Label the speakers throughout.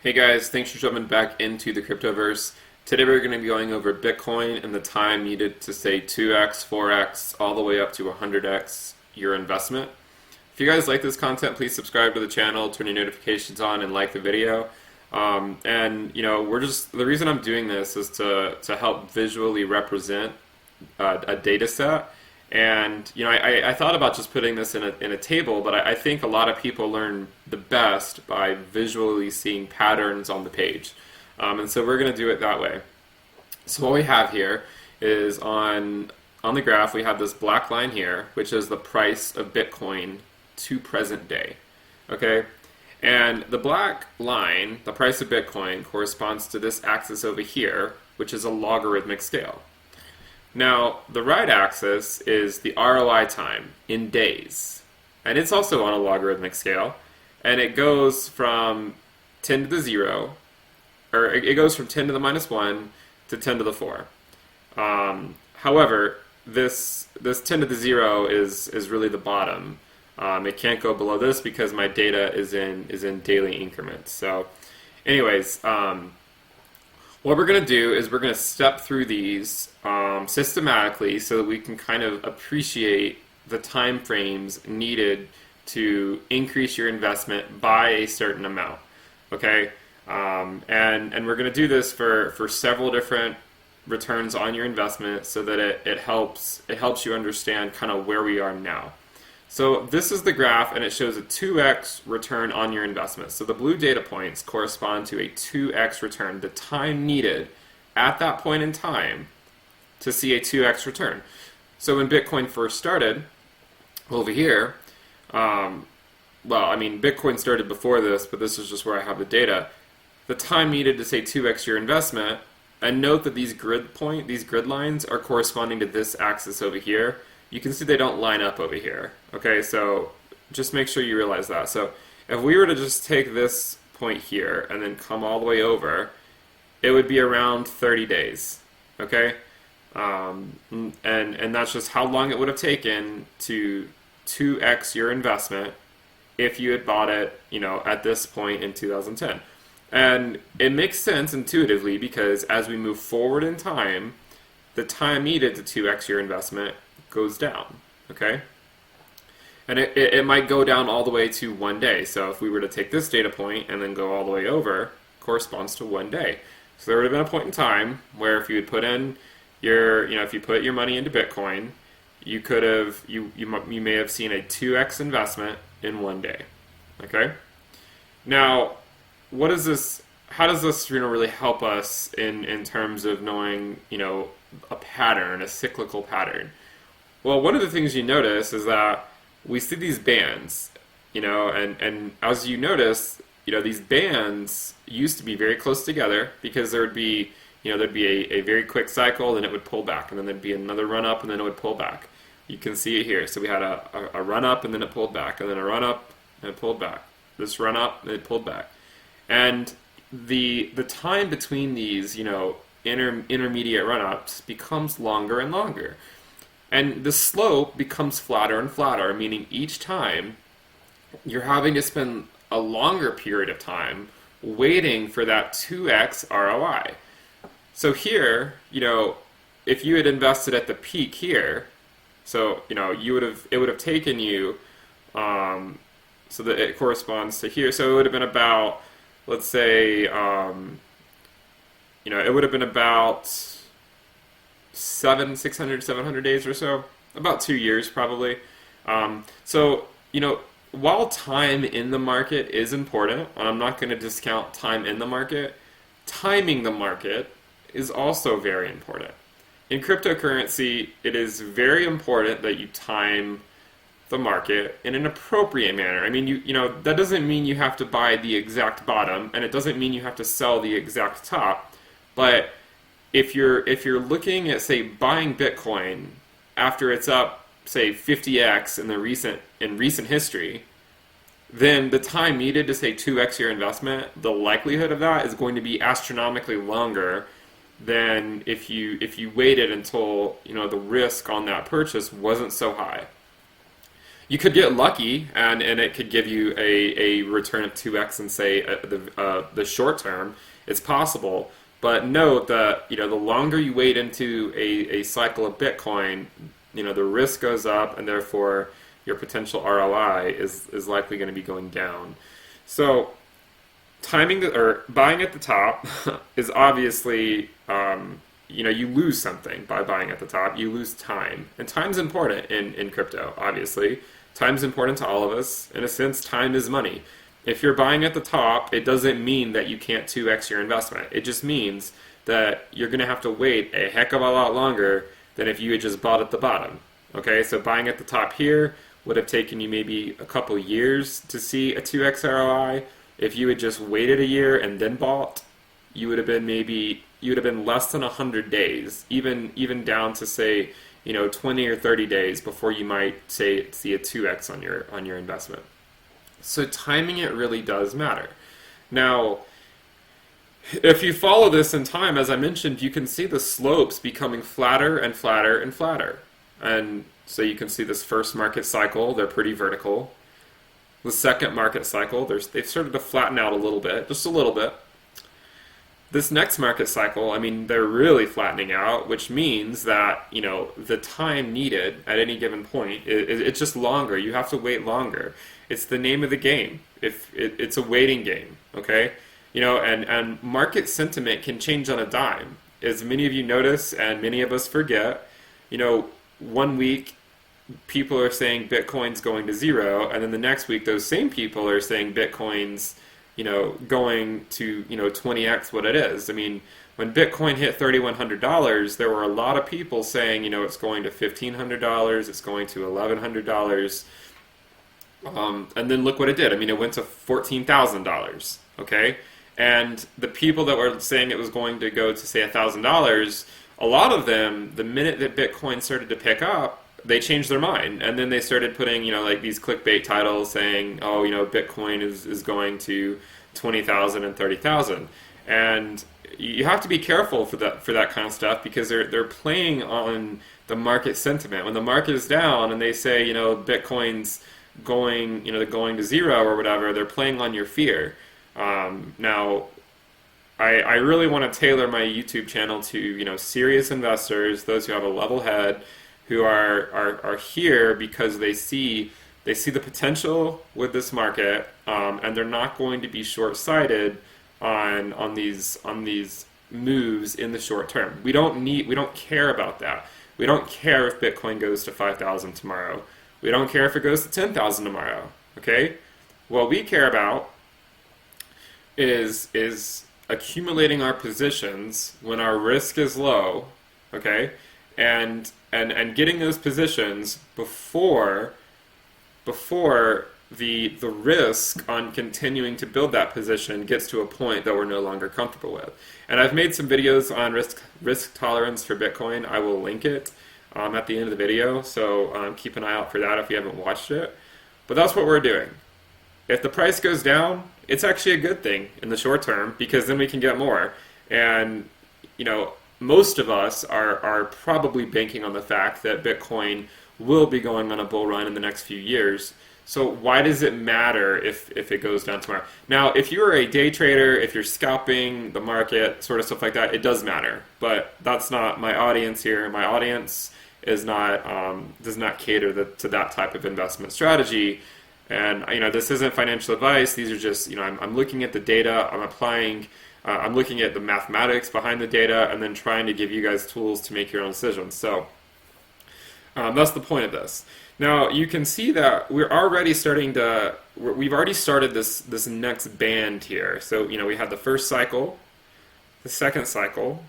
Speaker 1: Hey guys, thanks for jumping back into the cryptoverse. Today we're going to be going over Bitcoin and the time needed to say 2x, 4x, all the way up to 100x your investment. If you guys like this content, please subscribe to the channel, turn your notifications on, and like the video. The reason I'm doing this is to help visually represent a data set. And I thought about just putting this in a table, but I think a lot of people learn the best by visually seeing patterns on the page. And so we're going to do it that way. So what we have here is on the graph, we have this black line here, which is the price of Bitcoin to present day. Okay? And the black line, the price of Bitcoin, corresponds to this axis over here, which is a logarithmic scale. Now, the right axis is the ROI time in days, and it's also on a logarithmic scale, and it goes from 10 to the 0, or it goes from 10 to the minus 1 to 10 to the 4. However, this 10 to the 0 is really the bottom. It can't go below this because my data is in daily increments. So, anyways, what we're going to do is we're going to step through these systematically so that we can kind of appreciate the time frames needed to increase your investment by a certain amount. Okay, and we're going to do this for several different returns on your investment so that it helps you understand kind of where we are now. So this is the graph, and it shows a 2x return on your investment. So the blue data points correspond to a 2x return, the time needed at that point in time to see a 2x return. So when Bitcoin first started, over here, Bitcoin started before this, but this is just where I have the data. The time needed to say 2x your investment, and note that these grid lines are corresponding to this axis over here. You can see they don't line up over here. Okay, so just make sure you realize that. So if we were to just take this point here and then come all the way over, it would be around 30 days. Okay, and that's just how long it would have taken to 2x your investment if you had bought it, at this point in 2010. And it makes sense intuitively because as we move forward in time, the time needed to 2x your investment goes down, okay? And it might go down all the way to 1 day. So if we were to take this data point and then go all the way over, corresponds to 1 day. So there would have been a point in time where if you had put in if you put your money into Bitcoin, you could have, you may have seen a 2x investment in 1 day, okay? Now, how does this really help us in terms of knowing, a pattern, a cyclical pattern? Well, one of the things you notice is that we see these bands, and as you notice, these bands used to be very close together because there'd be a very quick cycle, then it would pull back, and then there'd be another run up, and then it would pull back. You can see it here. So we had a run up, and then it pulled back, and then a run up, and it pulled back. This run up, and it pulled back. And the time between these, intermediate run ups becomes longer and longer. And the slope becomes flatter and flatter, meaning each time you're having to spend a longer period of time waiting for that 2x ROI. So here, if you had invested at the peak here, so it would have taken you, so that it corresponds to here. So it would have been about, let's say, it would have been about 700 days or so, about 2 years probably. While time in the market is important, and I'm not going to discount time in the market, timing the market is also very important. In cryptocurrency, it is very important that you time the market in an appropriate manner. I mean, that doesn't mean you have to buy the exact bottom, and it doesn't mean you have to sell the exact top, but if you're looking at, say, buying Bitcoin after it's up, say, 50x in recent history, then the time needed to, say, 2x your investment, the likelihood of that is going to be astronomically longer than if you waited until the risk on that purchase wasn't so high. You could get lucky, and it could give you a return of 2x in, say, the short term. It's possible. But note that, the longer you wait into a cycle of Bitcoin, the risk goes up, and therefore your potential ROI is likely going to be going down. So buying at the top is obviously, you lose something by buying at the top. You lose time. And time's important in crypto, obviously. Time's important to all of us. In a sense, time is money. If you're buying at the top, it doesn't mean that you can't 2x your investment. It just means that you're going to have to wait a heck of a lot longer than if you had just bought at the bottom. Okay, so buying at the top here would have taken you maybe a couple years to see a 2x ROI. If you had just waited a year and then bought, you would have been less than 100 days, even down to, say, 20 or 30 days before you might see a 2x on your investment. So timing it really does matter. Now, if you follow this in time, as I mentioned, you can see the slopes becoming flatter and flatter and flatter. And so you can see this first market cycle, they're pretty vertical. The second market cycle, they've started to flatten out a little bit, just a little bit. This next market cycle, they're really flattening out, which means that, the time needed at any given point, it's just longer. You have to wait longer. It's the name of the game. It's a waiting game, okay? And market sentiment can change on a dime. As many of you notice, and many of us forget, 1 week people are saying Bitcoin's going to zero, and then the next week those same people are saying Bitcoin's going to 20x what it is. When Bitcoin hit $3,100, there were a lot of people saying it's going to $1,500, it's going to $1,100, and then look what it did. It went to $14,000. Okay, and the people that were saying it was going to go to, say, $1,000, a lot of them, the minute that Bitcoin started to pick up, they changed their mind, and then they started putting, like these clickbait titles saying, oh, Bitcoin is going to 20,000 and 30,000, and you have to be careful for that kind of stuff, because they're playing on the market sentiment. When the market is down and they say, Bitcoin's going to zero or whatever, they're playing on your fear. Now, I really want to tailor my YouTube channel to serious investors, those who have a level head, who are here because they see the potential with this market, and they're not going to be short-sighted on these moves in the short term. We don't care about that. We don't care if Bitcoin goes to 5,000 tomorrow. We don't care if it goes to 10,000 tomorrow. Okay? What we care about is accumulating our positions when our risk is low. Okay? And getting those positions before the risk on continuing to build that position gets to a point that we're no longer comfortable with. And I've made some videos on risk tolerance for Bitcoin. I will link it at the end of the video, so keep an eye out for that if you haven't watched it. But that's what we're doing. If the price goes down, it's actually a good thing in the short term, because then we can get more. And most of us are probably banking on the fact that Bitcoin will be going on a bull run in the next few years. So why does it matter if it goes down tomorrow? Now, if you're a day trader, if you're scalping the market, sort of stuff like that, it does matter. But that's not my audience here. My audience is not does not cater to that type of investment strategy. And this isn't financial advice. These are just I'm looking at the data. I'm applying. I'm looking at the mathematics behind the data, and then trying to give you guys tools to make your own decisions. So that's the point of this. Now you can see that we've already started this next band here. So we had the first cycle, the second cycle.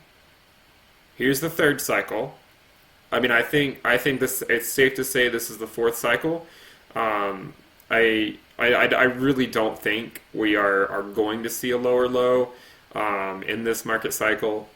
Speaker 1: Here's the third cycle. I think this. It's safe to say this is the fourth cycle. I really don't think we are going to see a lower low in this market cycle.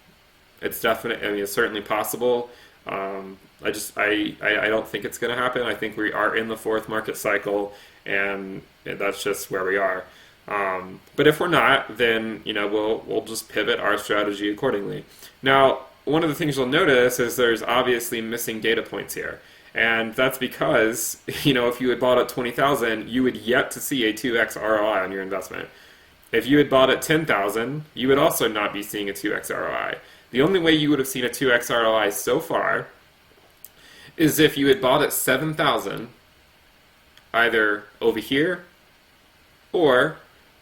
Speaker 1: It's definitely, it's certainly possible. I don't think it's going to happen. I think we are in the fourth market cycle, and that's just where we are. But if we're not, then we'll just pivot our strategy accordingly. Now, one of the things you'll notice is there's obviously missing data points here. And that's because, if you had bought at 20,000, you would yet to see a 2x ROI on your investment. If you had bought at 10,000, you would also not be seeing a 2x ROI. The only way you would have seen a 2x ROI so far is if you had bought at 7,000, either over here or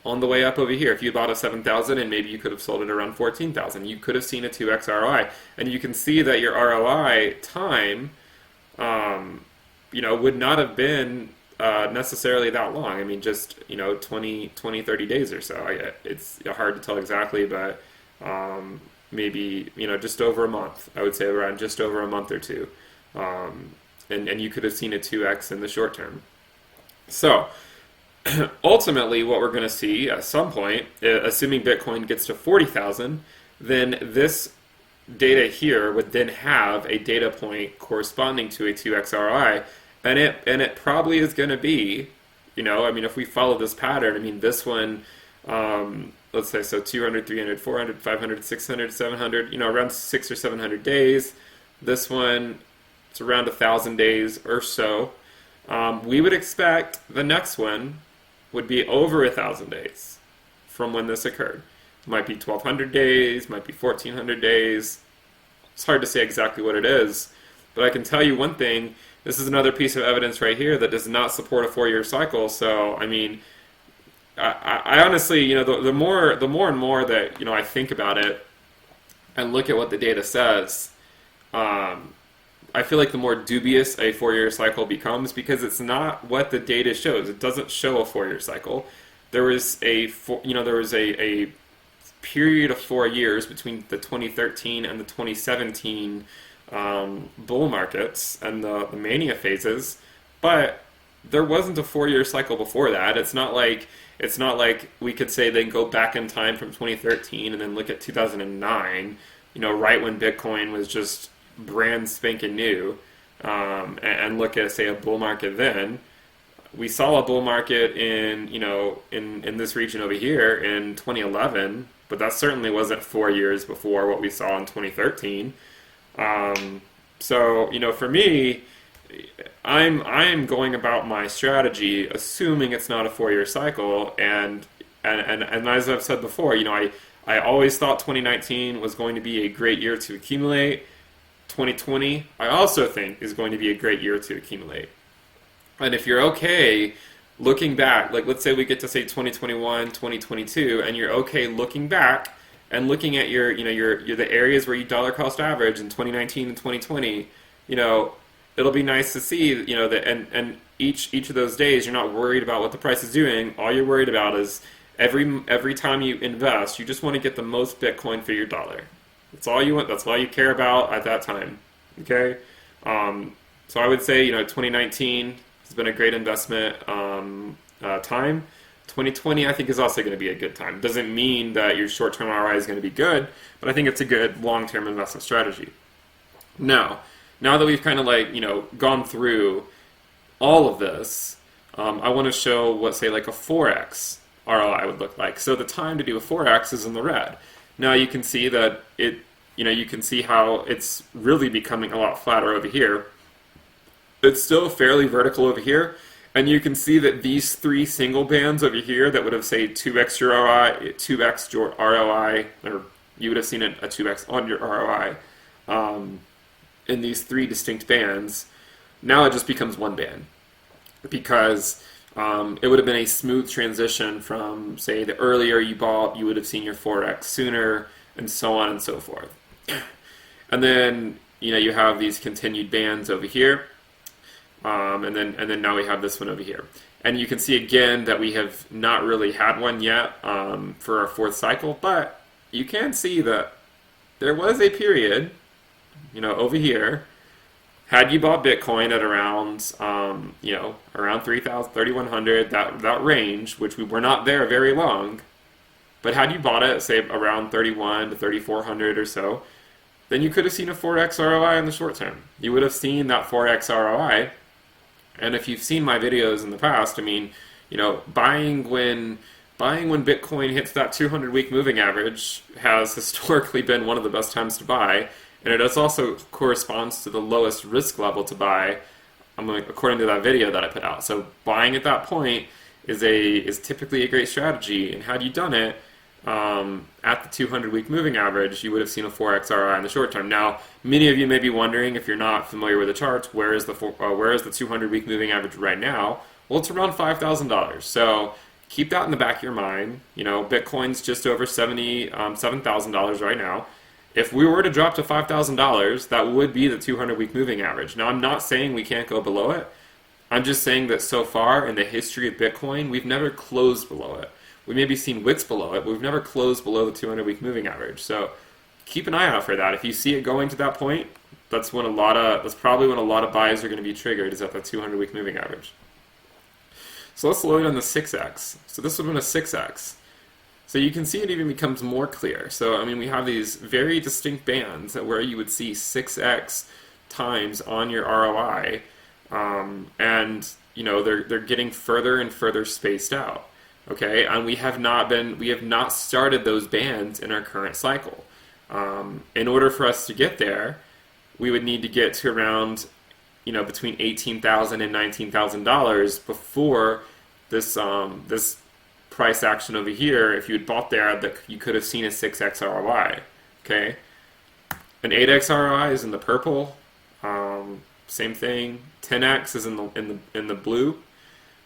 Speaker 1: on the way up over here. If you bought at 7,000 and maybe you could have sold it around 14,000, you could have seen a 2x ROI. And you can see that your ROI time, would not have been necessarily that long. I mean, just, 20, 30 days or so. It's hard to tell exactly, but maybe, just over a month. I would say around just over a month or two. And you could have seen a 2x in the short term. So, ultimately, what we're going to see at some point, assuming Bitcoin gets to 40,000, then this data here would then have a data point corresponding to a 2x ROI, and it probably is going to be, if we follow this pattern, this one, let's say, so 200, 300, 400, 500, 600, 700, around 600 or 700 days. This one, it's around 1,000 days or so. We would expect the next one would be over 1,000 days from when this occurred. Might be 1,200 days, might be 1,400 days. It's hard to say exactly what it is, but I can tell you one thing. This is another piece of evidence right here that does not support a 4-year cycle. So, I honestly, the more and more that I think about it and look at what the data says, I feel like the more dubious a 4-year cycle becomes, because it's not what the data shows. It doesn't show a 4-year cycle. There was a period of 4 years between the 2013 and the 2017 bull markets and the mania phases, but there wasn't a 4-year cycle before that. It's not like we could say they go back in time from 2013 and then look at 2009, right when Bitcoin was just brand spanking new, and look at, say, a bull market then. We saw a bull market in this region over here in 2011, but that certainly wasn't 4 years before what we saw in 2013. So, for me, I'm going about my strategy assuming it's not a 4-year cycle, and as I've said before, I always thought 2019 was going to be a great year to accumulate. 2020, I also think, is going to be a great year to accumulate. And if you're okay looking back, like let's say we get to say 2021, 2022, and you're okay looking back and looking at your the areas where you dollar cost average in 2019 and 2020, it'll be nice to see, that and each of those days you're not worried about what the price is doing. All you're worried about is every time you invest, you just want to get the most Bitcoin for your dollar. That's all you want. That's all you care about at that time. Okay, so I would say 2019 has been a great investment time. 2020 I think is also going to be a good time. Doesn't mean that your short-term ROI is going to be good, but I think it's a good long-term investment strategy. Now that we've kind of gone through all of this, I want to show what, say, like a 4x ROI would look like. So the time to do a 4x is in the red. Now you can see that you can see how it's really becoming a lot flatter over here. It's still fairly vertical over here, and you can see that these 3 single bands over here that would have, say, 2x your ROI, 2x your ROI, or you would have seen a 2x on your ROI, in these 3 distinct bands. Now it just becomes one band, because it would have been a smooth transition from, say, the earlier you bought, you would have seen your 4x sooner, and so on and so forth. And then you have these continued bands over here, and then now we have this one over here. And you can see again that we have not really had one yet for our 4th cycle, but you can see that there was a period, over here. Had you bought Bitcoin at around, around 3,000, 3,100, that range, which we were not there very long, but had you bought it, say, around 3,100 to 3,400 or so, then you could have seen a 4x ROI in the short term. You would have seen that 4x ROI, and if you've seen my videos in the past, buying when Bitcoin hits that 200-week moving average has historically been one of the best times to buy. And it also corresponds to the lowest risk level to buy according to that video that I put out. So buying at that point is typically a great strategy. And had you done it at the 200-week moving average, you would have seen a 4x ROI in the short term. Now, many of you may be wondering, if you're not familiar with the charts, where is the 200-week moving average right now? Well, it's around $5,000. So keep that in the back of your mind. Bitcoin's just over $7,000 right now. If we were to drop to $5,000, that would be the 200-week moving average. Now, I'm not saying we can't go below it. I'm just saying that so far in the history of Bitcoin, we've never closed below it. We maybe seen wicks below it, but we've never closed below the 200-week moving average. So keep an eye out for that. If you see it going to that point, that's probably when a lot of buys are going to be triggered, is at the 200-week moving average. So let's load on the 6x. So this would have been a 6x. So you can see it even becomes more clear. So we have these very distinct bands where you would see 6x times on your ROI, and they're getting further and further spaced out. Okay, and we have not started those bands in our current cycle. In order for us to get there, we would need to get to around between $18,000 and $19,000 before this price action over here. If you had bought there, that you could have seen a 6x ROI. Okay, an 8x ROI is in the purple. Same thing. 10x is in the blue.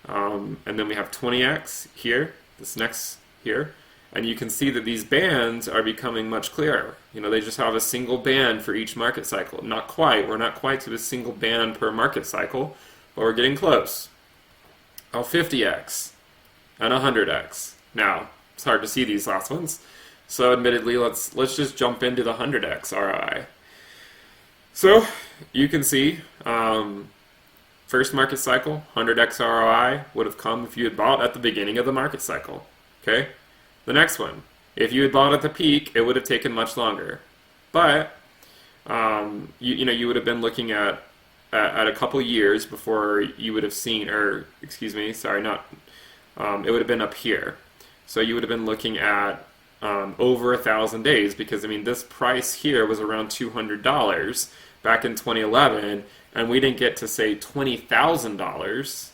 Speaker 1: And then we have 20x here, this next here, and you can see that these bands are becoming much clearer. They just have a single band for each market cycle. Not quite. We're not quite to a single band per market cycle, but we're getting close. 50x and 100x. Now, it's hard to see these last ones, so admittedly, let's just jump into the 100x ROI. So you can see. First market cycle, 100x ROI would have come if you had bought at the beginning of the market cycle. Okay? The next one, if you had bought at the peak, it would have taken much longer. But you would have been looking at a couple years before you would have seen, it would have been up here. So you would have been looking at over 1,000 days, because this price here was around $200 back in 2011. And we didn't get to, say, $20,000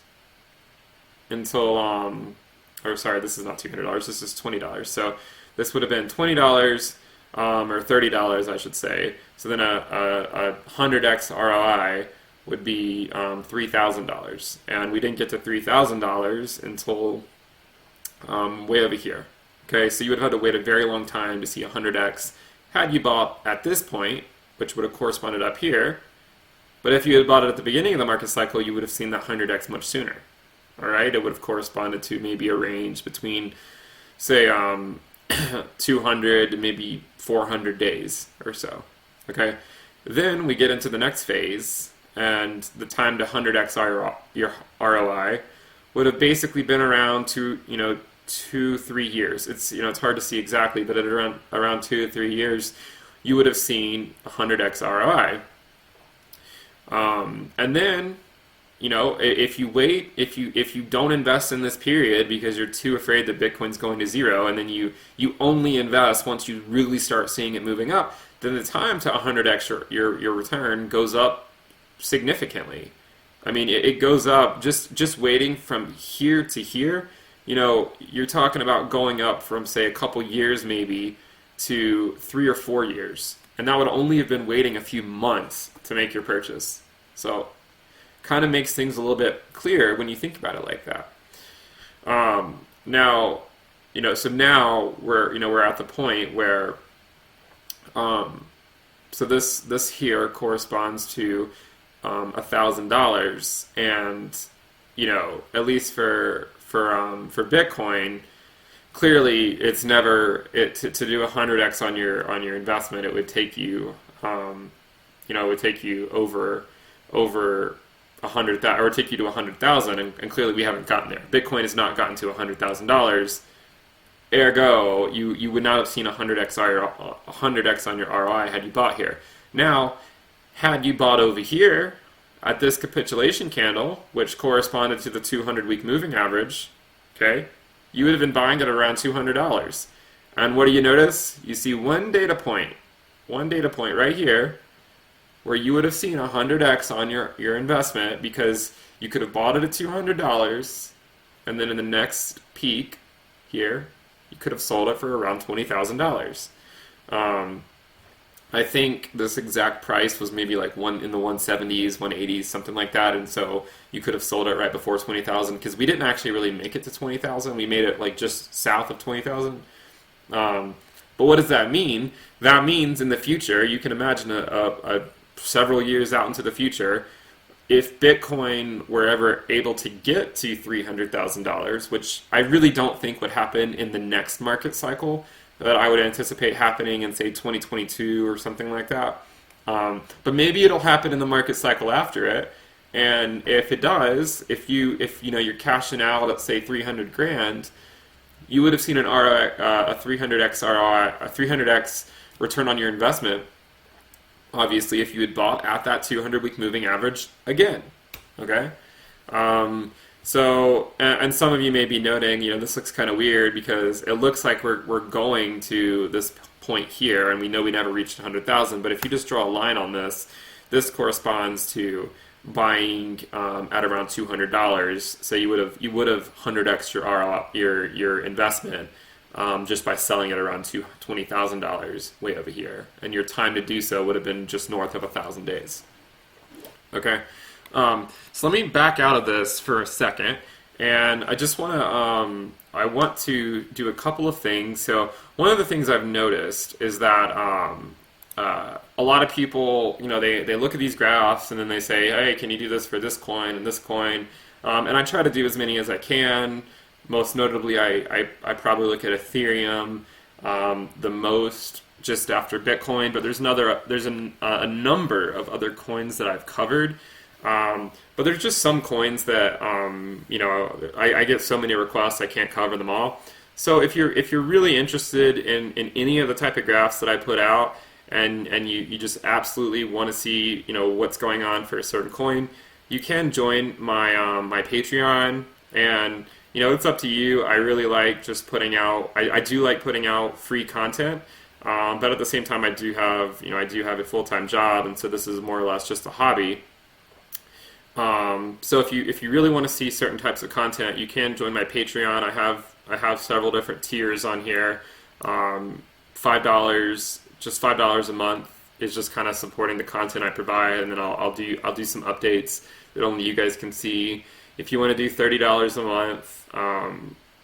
Speaker 1: until, this is not $200, this is $20. So this would have been $20 or $30, I should say. So then a 100x ROI would be $3,000. And we didn't get to $3,000 until way over here. Okay, so you would have had to wait a very long time to see 100x had you bought at this point, which would have corresponded up here. But if you had bought it at the beginning of the market cycle, you would have seen that 100x much sooner. All right, it would have corresponded to maybe a range between, say, 200 to maybe 400 days or so. Okay, then we get into the next phase, and the time to 100x your ROI would have basically been around 2-3 years. It's hard to see exactly, but at around 2 to 3 years, you would have seen 100x ROI. And then, if you wait, if you don't invest in this period because you're too afraid that Bitcoin's going to zero, and then you only invest once you really start seeing it moving up, then the time to 100x your return goes up significantly. It goes up just waiting from here to here. You're talking about going up from, say, a couple years maybe to 3 or 4 years. And that would only have been waiting a few months to make your purchase. So kind of makes things a little bit clearer when you think about it like that. Now we're at the point where so this here corresponds to $1,000, and at least for Bitcoin, clearly it's never to do 100x on your investment. It would take you over 100,000, or take you to 100,000, and clearly we haven't gotten there. Bitcoin has not gotten to $100,000. Ergo, you would not have seen 100x on your ROI had you bought here. Now, had you bought over here at this capitulation candle, which corresponded to the 200-week moving average, okay, you would have been buying at around $200. And what do you notice? You see one data point right here where you would have seen 100x on your investment because you could have bought it at $200, and then in the next peak here, you could have sold it for around $20,000. I think this exact price was maybe like one in the 170s, 180s, something like that, and so you could have sold it right before 20,000 because we didn't actually really make it to 20,000. We made it like just south of 20,000. But what does that mean? That means in the future, you can imagine a several years out into the future, if Bitcoin were ever able to get to $300,000, which I really don't think would happen in the next market cycle, that I would anticipate happening in, say, 2022 or something like that. But maybe it'll happen in the market cycle after it. And if it does, if you're cashing out, let's say 300 grand, you would have seen a 300x ROI, a 300x return on your investment. Obviously, if you had bought at that 200-week moving average again, okay? So, and some of you may be noting, this looks kind of weird because it looks like we're going to this point here, and we know we never reached 100,000. But if you just draw a line on this, this corresponds to buying at around $200. So you would have 100x your investment just by selling it around $20,000 way over here, and your time to do so would have been just north of 1,000 days. Okay. So let me back out of this for a second, and I just want to do a couple of things. So one of the things I've noticed is that a lot of people, they look at these graphs and then they say, hey, can you do this for this coin and this coin? And I try to do as many as I can. Most notably, I probably look at Ethereum the most, just after Bitcoin, but there's a number of other coins that I've covered. But there's just some coins that I get so many requests I can't cover them all. So if you're really interested in any of the type of graphs that I put out, and you just absolutely want to see what's going on for a certain coin, you can join my my Patreon, and it's up to you. I really like just putting out. I do like putting out free content. But at the same time, I do have a full-time job, and so this is more or less just a hobby. So if you really want to see certain types of content, you can join my Patreon. I have several different tiers on here. $5, just $5 a month is just kind of supporting the content I provide, and then I'll do some updates that only you guys can see. If you want to do $30 a month,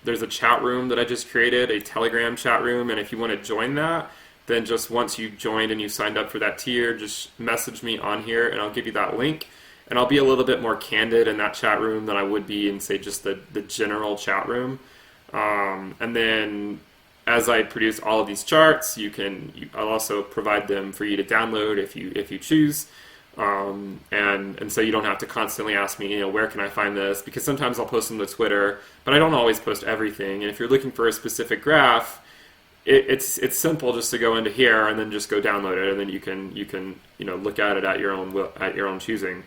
Speaker 1: there's a chat room that I just created, a Telegram chat room, and if you want to join that, then just once you've joined and you signed up for that tier, just message me on here and I'll give you that link. And I'll be a little bit more candid in that chat room than I would be in, say, just the general chat room. And then as I produce all of these charts, I'll also provide them for you to download if you choose. And so you don't have to constantly ask me, where can I find this? Because sometimes I'll post them to Twitter, but I don't always post everything. And if you're looking for a specific graph, it's simple just to go into here and then just go download it, and then you can look at it at your own choosing.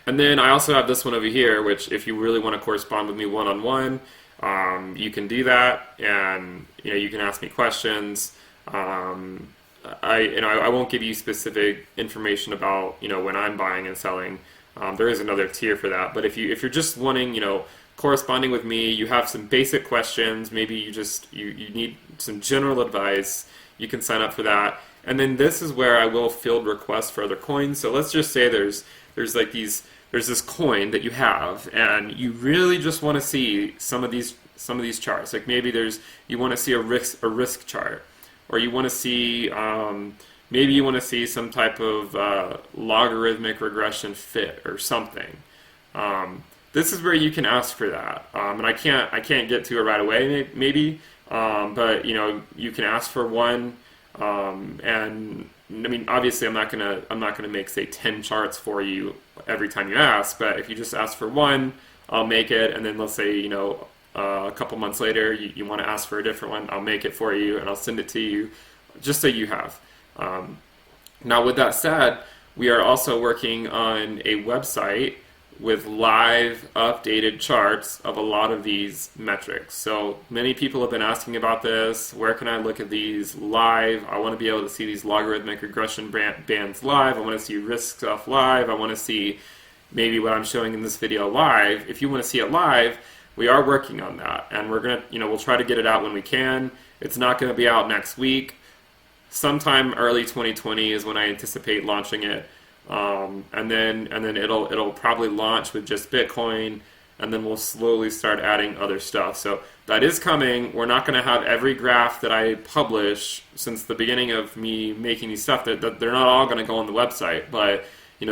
Speaker 1: And then I also have this one over here, which if you really want to correspond with me one-on-one, you can do that, and you can ask me questions. I won't give you specific information about when I'm buying and selling. There is another tier for that. But if you're just wanting corresponding with me, you have some basic questions, maybe you need some general advice, you can sign up for that. And then this is where I will field requests for other coins. So let's just say there's this coin that you have, and you really just want to see some of these charts. Like maybe you want to see a risk chart, or you want to see maybe you want to see some type of logarithmic regression fit or something. This is where you can ask for that, and I can't get to it right away, maybe, but you can ask for one, and I mean, obviously, I'm not gonna make, say, 10 charts for you every time you ask, but if you just ask for one, I'll make it, and then let's say a couple months later you want to ask for a different one, I'll make it for you and I'll send it to you, just so you have. Now, with that said, we are also working on a website with live updated charts of a lot of these metrics. So many people have been asking about this. Where can I look at these live? I want to be able to see these logarithmic regression bands live. I want to see risk stuff live. I want to see maybe what I'm showing in this video live. If you want to see it live, we are working on that, and we're gonna, we'll try to get it out when we can. It's not going to be out next week. Sometime early 2020 is when I anticipate launching it. And then it'll probably launch with just Bitcoin, and then we'll slowly start adding other stuff. So that is coming. We're not going to have every graph that I publish since the beginning of me making these stuff. That they're not all going to go on the website, but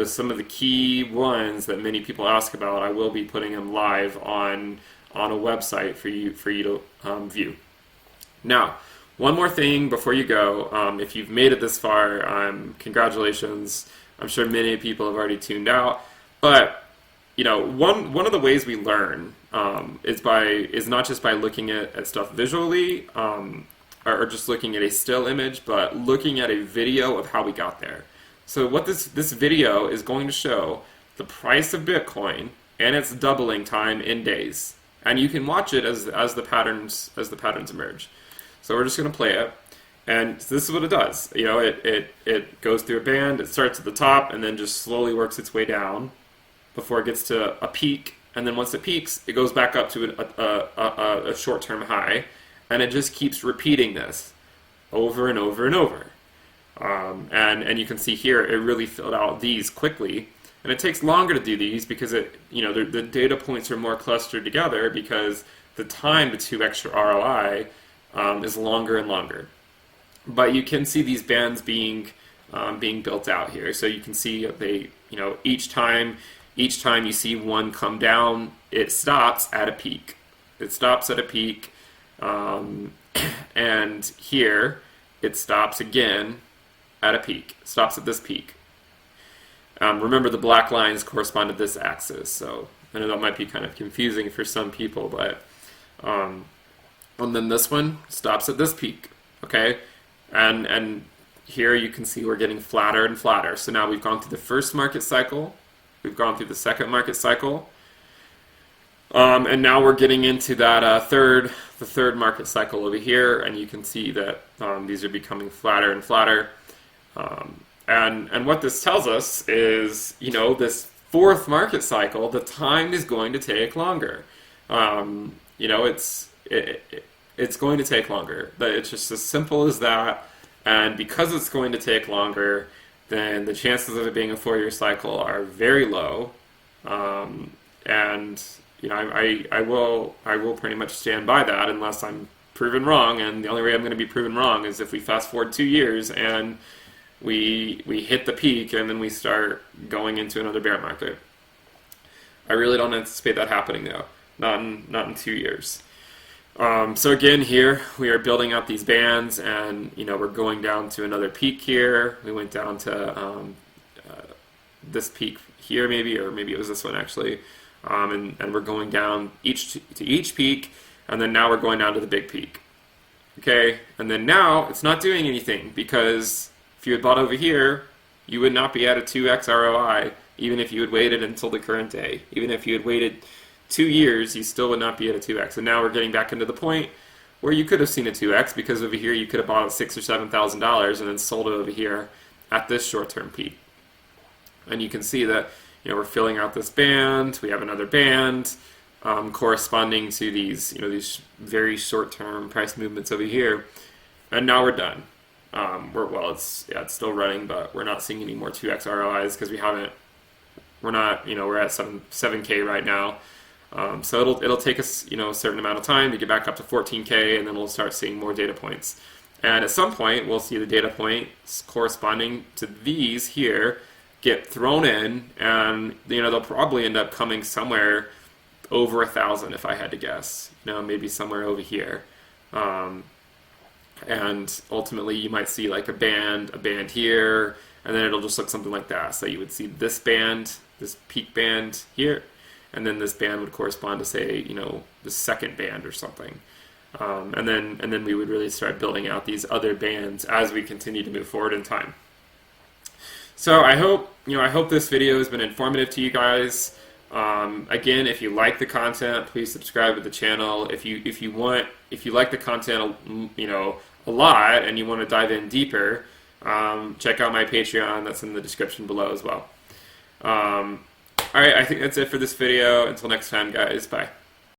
Speaker 1: some of the key ones that many people ask about, I will be putting them live on a website for you to view. Now, one more thing before you go. If you've made it this far, congratulations. I'm sure many people have already tuned out, but one of the ways we learn is not just by looking at stuff visually or just looking at a still image, but looking at a video of how we got there. So what this video is going to show the price of Bitcoin and its doubling time in days, and you can watch it as the patterns emerge. So we're just going to play it. And this is what it does. It goes through a band, it starts at the top, and then just slowly works its way down before it gets to a peak. And then once it peaks, it goes back up to a short-term high. And it just keeps repeating this over and over and over. And you can see here, it really filled out these quickly. And it takes longer to do these because the data points are more clustered together because the time to 2x your ROI is longer and longer. But you can see these bands being built out here. So you can see they, each time you see one come down, it stops at a peak. It stops at a peak, and here it stops again at a peak. It stops at this peak. Remember, the black lines correspond to this axis. So I know that might be kind of confusing for some people, but and then this one stops at this peak. Okay. And here you can see we're getting flatter and flatter. So now we've gone through the first market cycle, we've gone through the second market cycle, and now we're getting into that the third market cycle over here, and you can see that these are becoming flatter and flatter. And what this tells us is, this fourth market cycle, the time is going to take longer. It's going to take longer. It's just as simple as that. And because it's going to take longer, then the chances of it being a 4-year cycle are very low. And I will pretty much stand by that unless I'm proven wrong. And the only way I'm going to be proven wrong is if we fast forward 2 years and we hit the peak and then we start going into another bear market. I really don't anticipate that happening though. Not in 2 years. So again, here we are building out these bands, and we're going down to another peak here. We went down to this peak here, maybe it was this one actually, and we're going down to each peak, and then now we're going down to the big peak. Okay, and then now it's not doing anything because if you had bought over here, you would not be at a 2x ROI, even if you had waited until the current day. Even if you had waited 2 years, you still would not be at a 2x. And now we're getting back into the point where you could have seen a 2x because over here you could have bought it $6,000 or $7,000 and then sold it over here at this short-term peak. And you can see that we're filling out this band. We have another band corresponding to these these very short-term price movements over here. And now we're done. It's still running, but we're not seeing any more 2x ROIs because we're at 7K right now. So it'll take us a certain amount of time to get back up to 14K, and then we'll start seeing more data points. And at some point, we'll see the data points corresponding to these here get thrown in, and they'll probably end up coming somewhere over 1,000 if I had to guess. Maybe somewhere over here. And ultimately, you might see like a band here, and then it'll just look something like that. So you would see this band, this peak band here. And then this band would correspond to, say, the second band or something. And then we would really start building out these other bands as we continue to move forward in time. So I hope this video has been informative to you guys. Again, if you like the content, please subscribe to the channel. If you like the content, a lot, and you want to dive in deeper, check out my Patreon. That's in the description below as well. All right, I think that's it for this video. Until next time, guys. Bye.